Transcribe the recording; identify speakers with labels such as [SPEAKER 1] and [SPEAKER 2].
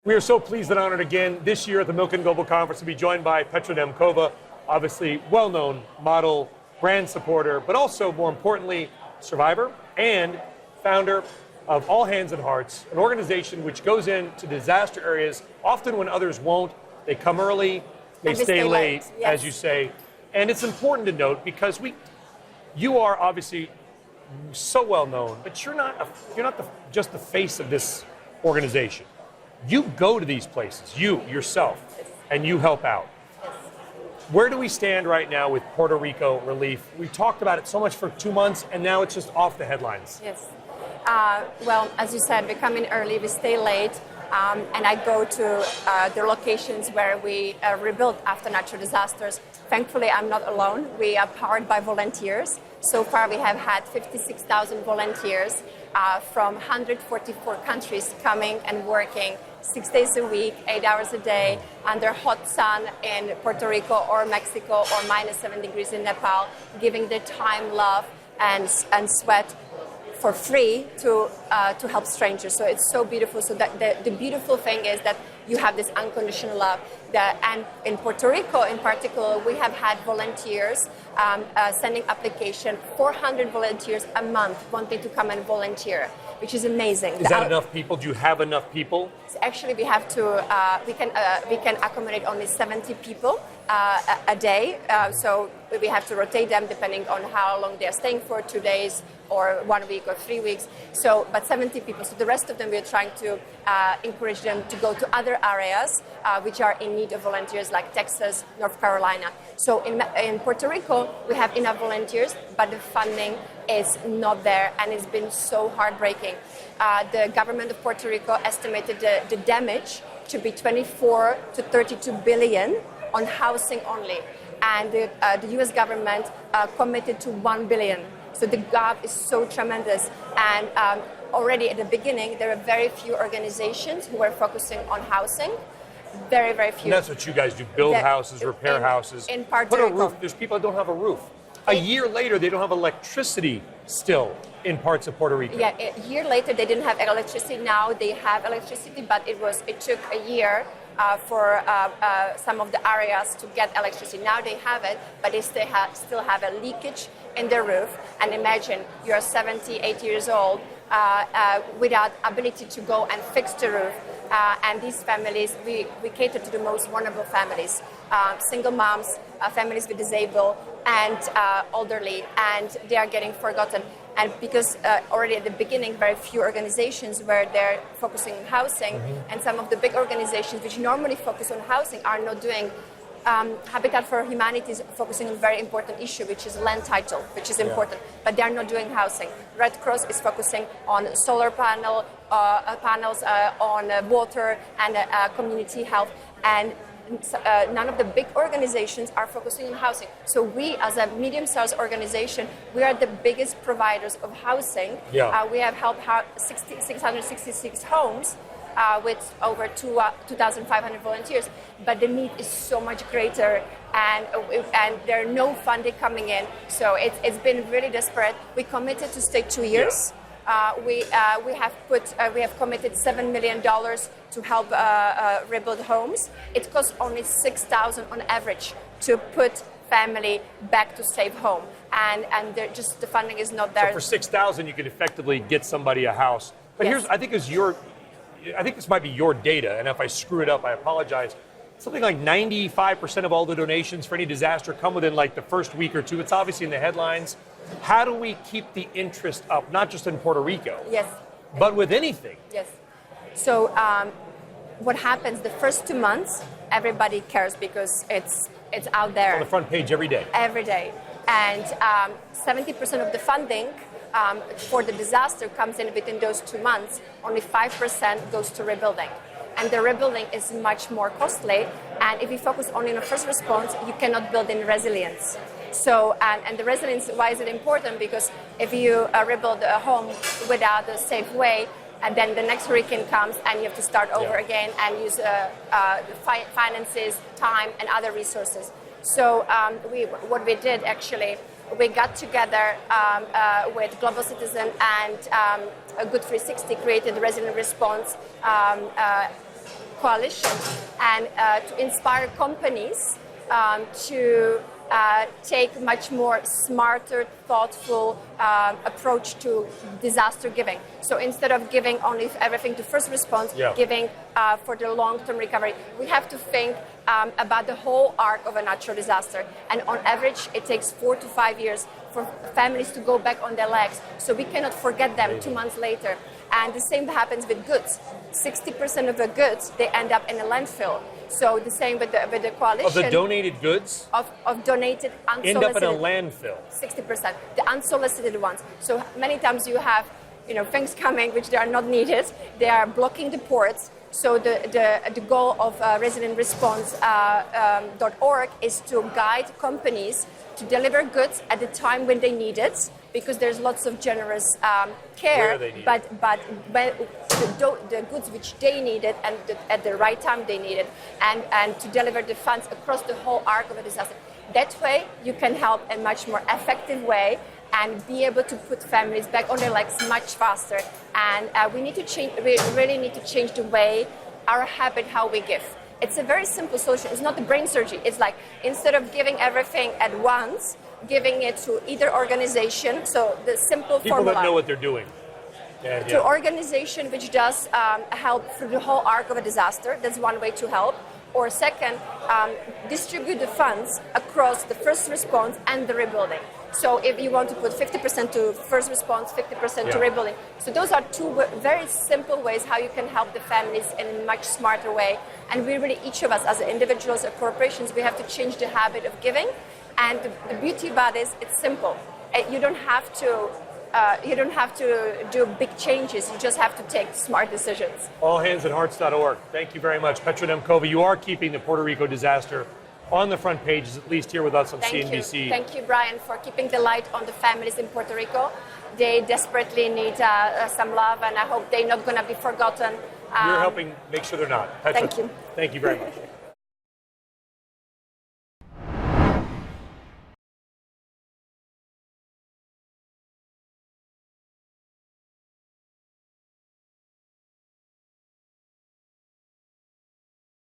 [SPEAKER 1] We are so pleased and honored again this year at the Milken Global Conference to be joined by Petra Nemcova, obviously well-known model, brand supporter, but also, more importantly, survivor and founder of All Hands and Hearts, an organization which goes into disaster areas often when others won't. They come early, they stay late,
[SPEAKER 2] yes,
[SPEAKER 1] as you say. And it's important to note because you are obviously so well known, but you're not just the face of this organization. You go to these places, you yourself, and you help out. Where do we stand right now with Puerto Rico relief? We talked about it so much for 2 months, and now it's just off the headlines.
[SPEAKER 2] Yes. Well, as you said, we come in early, we stay late, and I go to the locations where we rebuild after natural disasters. Thankfully, I'm not alone. We are powered by volunteers. So far, we have had 56,000 volunteers from 144 countries coming and working 6 days a week, 8 hours a day, under hot sun in Puerto Rico or Mexico or -7 degrees in Nepal, giving their time, love, and sweat for free to help strangers. So it's so beautiful. So that the beautiful thing is that you have this unconditional love. And in Puerto Rico, in particular, we have had volunteers sending application, 400 volunteers a month wanting to come and volunteer, which is amazing.
[SPEAKER 1] Is that enough people? Do you have enough people?
[SPEAKER 2] Actually, we have to. We can accommodate only 70 people a day. So we have to rotate them depending on how long they are staying for, 2 days or 1 week or 3 weeks. So, but 70 people. So the rest of them, we are trying to encourage them to go to other areas which are in need of volunteers, like Texas, North Carolina. So in Puerto Rico, we have enough volunteers, but the funding is not there, and it's been so heartbreaking. The government of Puerto Rico estimated the damage to be 24 to 32 billion on housing only, and the U.S. government committed to 1 billion. So the gap is so tremendous, and already at the beginning, there are very few organizations who are focusing on housing. Very, very few.
[SPEAKER 1] And that's what you guys do: build houses, repair houses,
[SPEAKER 2] in Puerto
[SPEAKER 1] put a
[SPEAKER 2] Rico.
[SPEAKER 1] roof. There's people that don't have a roof. A year later, they don't have electricity still in parts of Puerto Rico.
[SPEAKER 2] Yeah, a year later, they didn't have electricity. Now they have electricity, but it took a year for some of the areas to get electricity. Now they have it, but they still have a leakage in the roof. And imagine you're 70, 80 years old without ability to go and fix the roof. And these families, we cater to the most vulnerable families, single moms, families with disabled, and elderly, and they are getting forgotten. And because already at the beginning, very few organizations were there focusing on housing, and some of the big organizations which normally focus on housing are not doing. Habitat for Humanity is focusing on a very important issue, which is land title, which is important, but they are not doing housing. Red Cross is focusing on solar panels, on water and community health, and none of the big organizations are focusing on housing. So we, as a medium-sized organization, we are the biggest providers of housing.
[SPEAKER 1] Yeah.
[SPEAKER 2] We have helped 666 homes with over 2,500 volunteers. But the need is so much greater, and there are no funding coming in. So it's been really desperate. We committed to stay 2 years. Yeah. We have committed $7 million to help rebuild homes. It costs only $6,000 on average to put family back to safe home, and just the funding is not there.
[SPEAKER 1] So for $6,000, you could effectively get somebody a house. But
[SPEAKER 2] yes.
[SPEAKER 1] I think this might be your data, and if I screw it up, I apologize. Something like 95% of all the donations for any disaster come within like the first week or two. It's obviously in the headlines. How do we keep the interest up, not just in Puerto Rico,
[SPEAKER 2] yes,
[SPEAKER 1] but with anything?
[SPEAKER 2] Yes. So what happens the first 2 months, everybody cares because it's out there.
[SPEAKER 1] On the front page every day.
[SPEAKER 2] Every day. And 70% of the funding for the disaster comes in within those 2 months. Only 5% goes to rebuilding. And the rebuilding is much more costly. And if you focus only on the first response, you cannot build in resilience. So, and the resilience, why is it important? Because if you rebuild a home without a safe way, and then the next hurricane comes and you have to start over again and use finances, time, and other resources. So what we did actually, we got together with Global Citizen and a Good 360 created a resilient response coalition and to inspire companies to take much more smarter, thoughtful approach to disaster giving. So instead of giving only everything to first response, giving for the long-term recovery, we have to think about the whole arc of a natural disaster. And on average, it takes 4 to 5 years for families to go back on their legs. So we cannot forget them 2 months later. And the same happens with goods. 60% of the goods, they end up in a landfill. So the same with the coalition.
[SPEAKER 1] Of the donated goods?
[SPEAKER 2] Of donated, unsolicited.
[SPEAKER 1] End up in a landfill.
[SPEAKER 2] 60%. The unsolicited ones. So many times you have, things coming which they are not needed. They are blocking the ports. So the goal of residentresponse.org is to guide companies to deliver goods at the time when they need it, because there's lots of generous care. But when the goods which they needed and at the right time they needed, and to deliver the funds across the whole arc of a disaster. That way, you can help in a much more effective way and be able to put families back on their legs much faster. And we need to change. We really need to change the way, our habit, how we give. It's a very simple solution. It's not the brain surgery. It's like instead of giving everything at once, giving it to either organization. So the simple
[SPEAKER 1] people
[SPEAKER 2] formula.
[SPEAKER 1] that know what they're doing.
[SPEAKER 2] To organization which does help through the whole arc of a disaster. That's one way to help. Or second, distribute the funds across the first response and the rebuilding. So if you want to put 50% to first response, 50% to rebuilding. So those are two very simple ways how you can help the families in a much smarter way. And we really, each of us as individuals or corporations, we have to change the habit of giving. And the beauty about it is it's simple. You don't have to do big changes. You just have to take smart decisions.
[SPEAKER 1] Allhandsandhearts.org. Thank you very much. Petra Nemcova, you are keeping the Puerto Rico disaster on the front pages, at least here with us on CNBC.
[SPEAKER 2] Thank you, Brian, for keeping the light on the families in Puerto Rico. They desperately need some love, and I hope they're not going to be forgotten.
[SPEAKER 1] You're helping make sure they're not. Petra,
[SPEAKER 2] thank you.
[SPEAKER 1] Thank you very much.